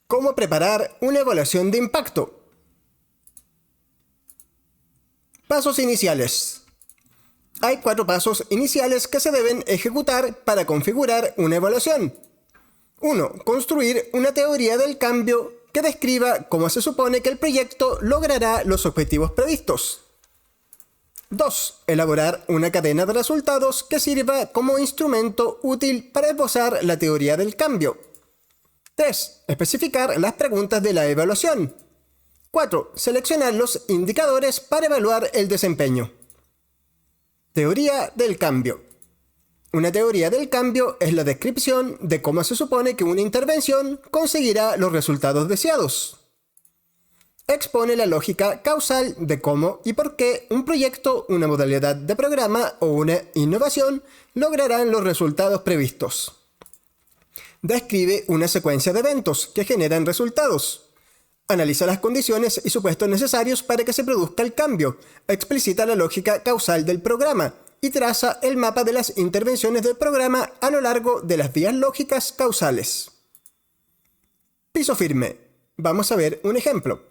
¿Cómo preparar una evaluación de impacto? Pasos iniciales. Hay 4 pasos iniciales que se deben ejecutar para configurar una evaluación. 1. Construir una teoría del cambio que describa cómo se supone que el proyecto logrará los objetivos previstos. 2. Elaborar una cadena de resultados que sirva como instrumento útil para esbozar la teoría del cambio. 3. Especificar las preguntas de la evaluación. 4. Seleccionar los indicadores para evaluar el desempeño. Teoría del cambio. Una teoría del cambio es la descripción de cómo se supone que una intervención conseguirá los resultados deseados. Expone la lógica causal de cómo y por qué un proyecto, una modalidad de programa o una innovación lograrán los resultados previstos. Describe una secuencia de eventos que generan resultados. Analiza las condiciones y supuestos necesarios para que se produzca el cambio. Explicita la lógica causal del programa y traza el mapa de las intervenciones del programa a lo largo de las vías lógicas causales. Piso firme. Vamos a ver un ejemplo.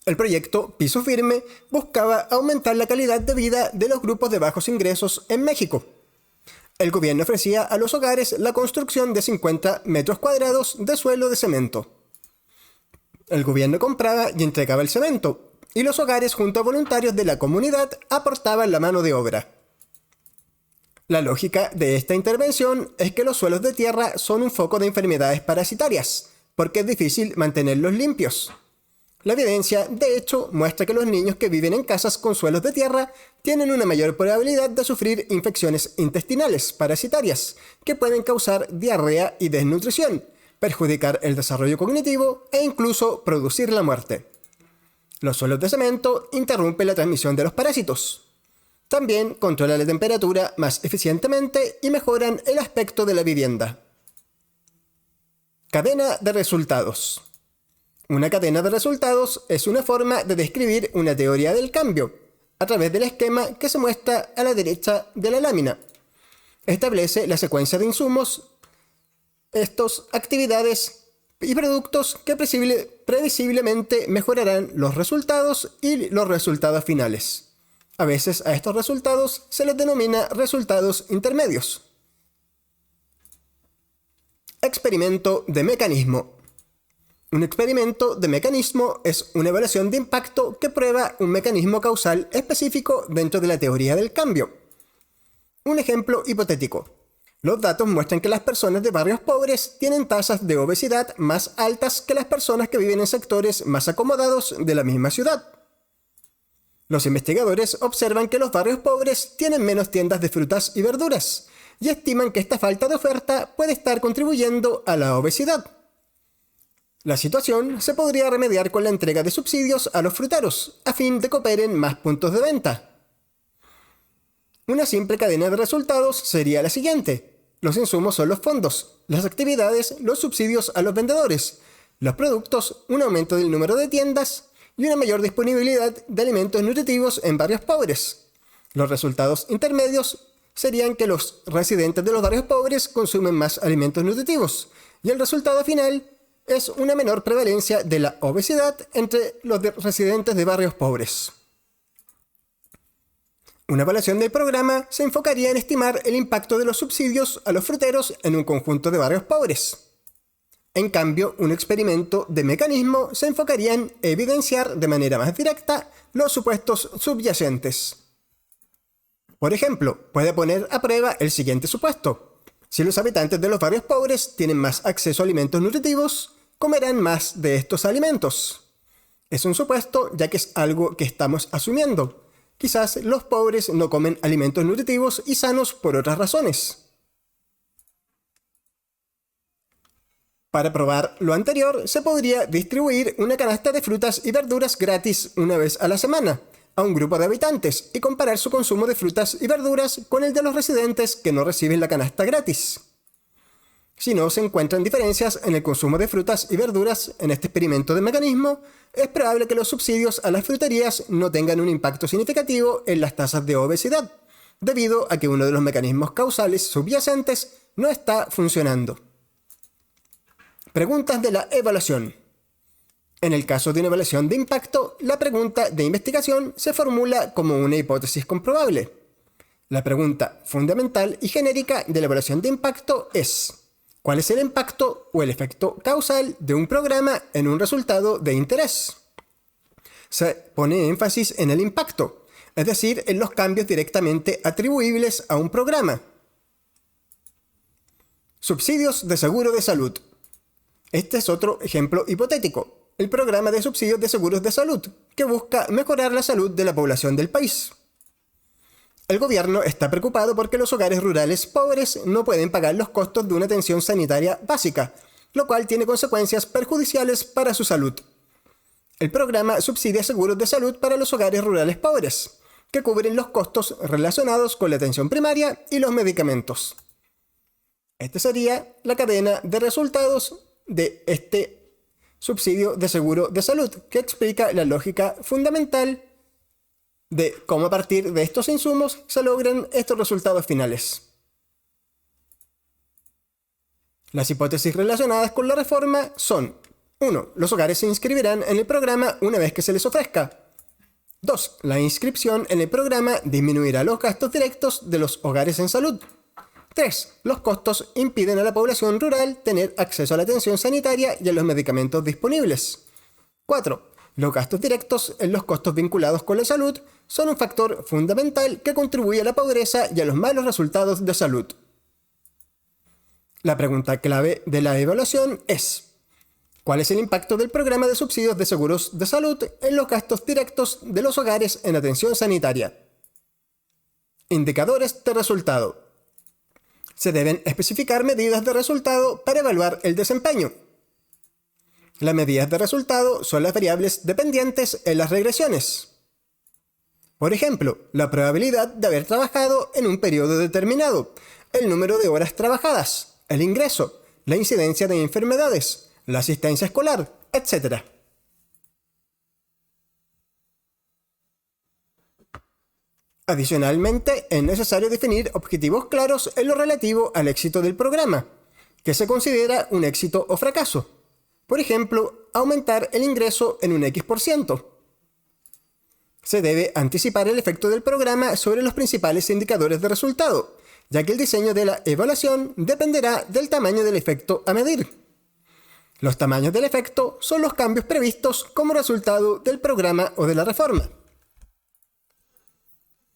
El proyecto Piso Firme buscaba aumentar la calidad de vida de los grupos de bajos ingresos en México. El gobierno ofrecía a los hogares la construcción de 50 metros cuadrados de suelo de cemento. El gobierno compraba y entregaba el cemento, y los hogares junto a voluntarios de la comunidad aportaban la mano de obra. La lógica de esta intervención es que los suelos de tierra son un foco de enfermedades parasitarias, porque es difícil mantenerlos limpios. La evidencia, de hecho, muestra que los niños que viven en casas con suelos de tierra tienen una mayor probabilidad de sufrir infecciones intestinales parasitarias, que pueden causar diarrea y desnutrición, perjudicar el desarrollo cognitivo e incluso producir la muerte. Los suelos de cemento interrumpen la transmisión de los parásitos. También controlan la temperatura más eficientemente y mejoran el aspecto de la vivienda. Cadena de resultados. Una cadena de resultados es una forma de describir una teoría del cambio, a través del esquema que se muestra a la derecha de la lámina. Establece la secuencia de insumos, actividades y productos que previsiblemente mejorarán los resultados y los resultados finales. A veces a estos resultados se les denomina resultados intermedios. Experimento de mecanismo. Un experimento de mecanismo es una evaluación de impacto que prueba un mecanismo causal específico dentro de la teoría del cambio. Un ejemplo hipotético. Los datos muestran que las personas de barrios pobres tienen tasas de obesidad más altas que las personas que viven en sectores más acomodados de la misma ciudad. Los investigadores observan que los barrios pobres tienen menos tiendas de frutas y verduras y estiman que esta falta de oferta puede estar contribuyendo a la obesidad. La situación se podría remediar con la entrega de subsidios a los fruteros, a fin de que operen más puntos de venta. Una simple cadena de resultados sería la siguiente. Los insumos son los fondos, las actividades, los subsidios a los vendedores, los productos, un aumento del número de tiendas y una mayor disponibilidad de alimentos nutritivos en barrios pobres. Los resultados intermedios serían que los residentes de los barrios pobres consumen más alimentos nutritivos y el resultado final es una menor prevalencia de la obesidad entre los residentes de barrios pobres. Una evaluación del programa se enfocaría en estimar el impacto de los subsidios a los fruteros en un conjunto de barrios pobres. En cambio, un experimento de mecanismo se enfocaría en evidenciar de manera más directa los supuestos subyacentes. Por ejemplo, puede poner a prueba el siguiente supuesto. Si los habitantes de los barrios pobres tienen más acceso a alimentos nutritivos, comerán más de estos alimentos. Es un supuesto, ya que es algo que estamos asumiendo. Quizás los pobres no comen alimentos nutritivos y sanos por otras razones. Para probar lo anterior, se podría distribuir una canasta de frutas y verduras gratis una vez a la semana a un grupo de habitantes y comparar su consumo de frutas y verduras con el de los residentes que no reciben la canasta gratis. Si no se encuentran diferencias en el consumo de frutas y verduras en este experimento de mecanismo, es probable que los subsidios a las fruterías no tengan un impacto significativo en las tasas de obesidad, debido a que uno de los mecanismos causales subyacentes no está funcionando. Preguntas de la evaluación. En el caso de una evaluación de impacto, la pregunta de investigación se formula como una hipótesis comprobable. La pregunta fundamental y genérica de la evaluación de impacto es: ¿cuál es el impacto o el efecto causal de un programa en un resultado de interés? Se pone énfasis en el impacto, es decir, en los cambios directamente atribuibles a un programa. Subsidios de seguro de salud. Este es otro ejemplo hipotético. El programa de subsidios de seguros de salud, que busca mejorar la salud de la población del país. El gobierno está preocupado porque los hogares rurales pobres no pueden pagar los costos de una atención sanitaria básica, lo cual tiene consecuencias perjudiciales para su salud. El programa subsidia seguros de salud para los hogares rurales pobres, que cubren los costos relacionados con la atención primaria y los medicamentos. Esta sería la cadena de resultados de este subsidio de seguro de salud, que explica la lógica fundamental de cómo a partir de estos insumos se logran estos resultados finales. Las hipótesis relacionadas con la reforma son: 1. Los hogares se inscribirán en el programa una vez que se les ofrezca. 2. La inscripción en el programa disminuirá los gastos directos de los hogares en salud. 3. Los costos impiden a la población rural tener acceso a la atención sanitaria y a los medicamentos disponibles. 4. Los gastos directos en los costos vinculados con la salud son un factor fundamental que contribuye a la pobreza y a los malos resultados de salud. La pregunta clave de la evaluación es: ¿cuál es el impacto del programa de subsidios de seguros de salud en los gastos directos de los hogares en atención sanitaria? Indicadores de resultado. Se deben especificar medidas de resultado para evaluar el desempeño. Las medidas de resultado son las variables dependientes en las regresiones. Por ejemplo, la probabilidad de haber trabajado en un periodo determinado, el número de horas trabajadas, el ingreso, la incidencia de enfermedades, la asistencia escolar, etc. Adicionalmente, es necesario definir objetivos claros en lo relativo al éxito del programa, que se considera un éxito o fracaso. Por ejemplo, aumentar el ingreso en un X%. Se debe anticipar el efecto del programa sobre los principales indicadores de resultado, ya que el diseño de la evaluación dependerá del tamaño del efecto a medir. Los tamaños del efecto son los cambios previstos como resultado del programa o de la reforma.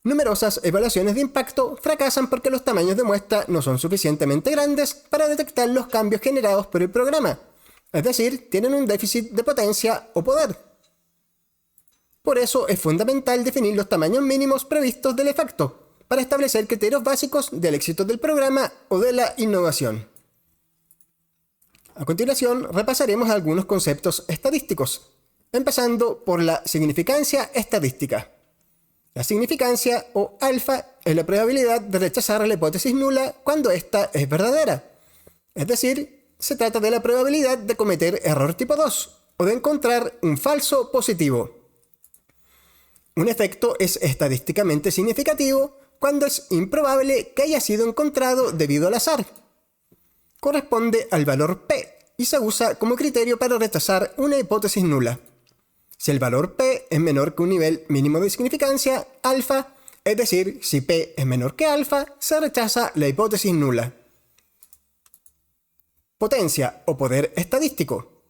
Numerosas evaluaciones de impacto fracasan porque los tamaños de muestra no son suficientemente grandes para detectar los cambios generados por el programa, es decir, tienen un déficit de potencia o poder. Por eso es fundamental definir los tamaños mínimos previstos del efecto, para establecer criterios básicos del éxito del programa o de la innovación. A continuación, repasaremos algunos conceptos estadísticos, empezando por la significancia estadística. La significancia, o alfa, es la probabilidad de rechazar la hipótesis nula cuando ésta es verdadera. Es decir, se trata de la probabilidad de cometer error tipo 2 o de encontrar un falso positivo. Un efecto es estadísticamente significativo cuando es improbable que haya sido encontrado debido al azar. Corresponde al valor P y se usa como criterio para rechazar una hipótesis nula. Si el valor P es menor que un nivel mínimo de significancia, alfa, es decir, si P es menor que alfa, se rechaza la hipótesis nula. Potencia o poder estadístico,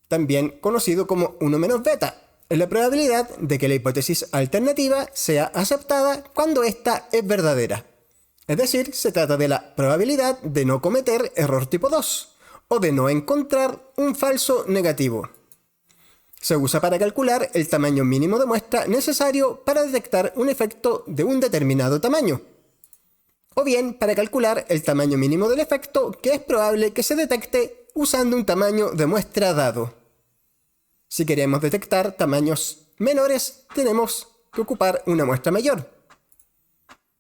también conocido como 1 menos beta, es la probabilidad de que la hipótesis alternativa sea aceptada cuando ésta es verdadera. Es decir, se trata de la probabilidad de no cometer error tipo 2 o de no encontrar un falso negativo. Se usa para calcular el tamaño mínimo de muestra necesario para detectar un efecto de un determinado tamaño, o bien para calcular el tamaño mínimo del efecto que es probable que se detecte usando un tamaño de muestra dado. Si queremos detectar tamaños menores, tenemos que ocupar una muestra mayor.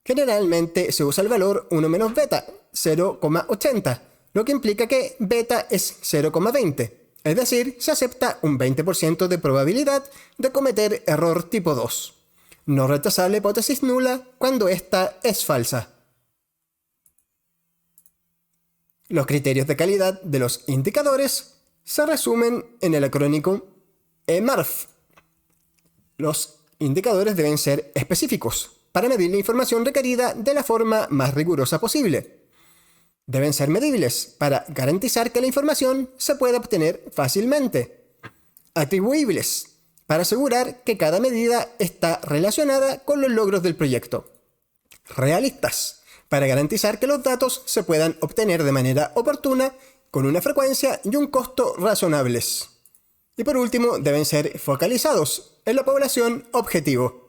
Generalmente se usa el valor 1 menos beta, 0,80, lo que implica que beta es 0,20. Es decir, se acepta un 20% de probabilidad de cometer error tipo 2. No rechazar la hipótesis nula cuando ésta es falsa. Los criterios de calidad de los indicadores se resumen en el acrónimo EMARF. Los indicadores deben ser específicos para medir la información requerida de la forma más rigurosa posible. Deben ser medibles para garantizar que la información se pueda obtener fácilmente. Atribuibles para asegurar que cada medida está relacionada con los logros del proyecto. Realistas para garantizar que los datos se puedan obtener de manera oportuna, con una frecuencia y un costo razonables. Y por último, deben ser focalizados en la población objetivo.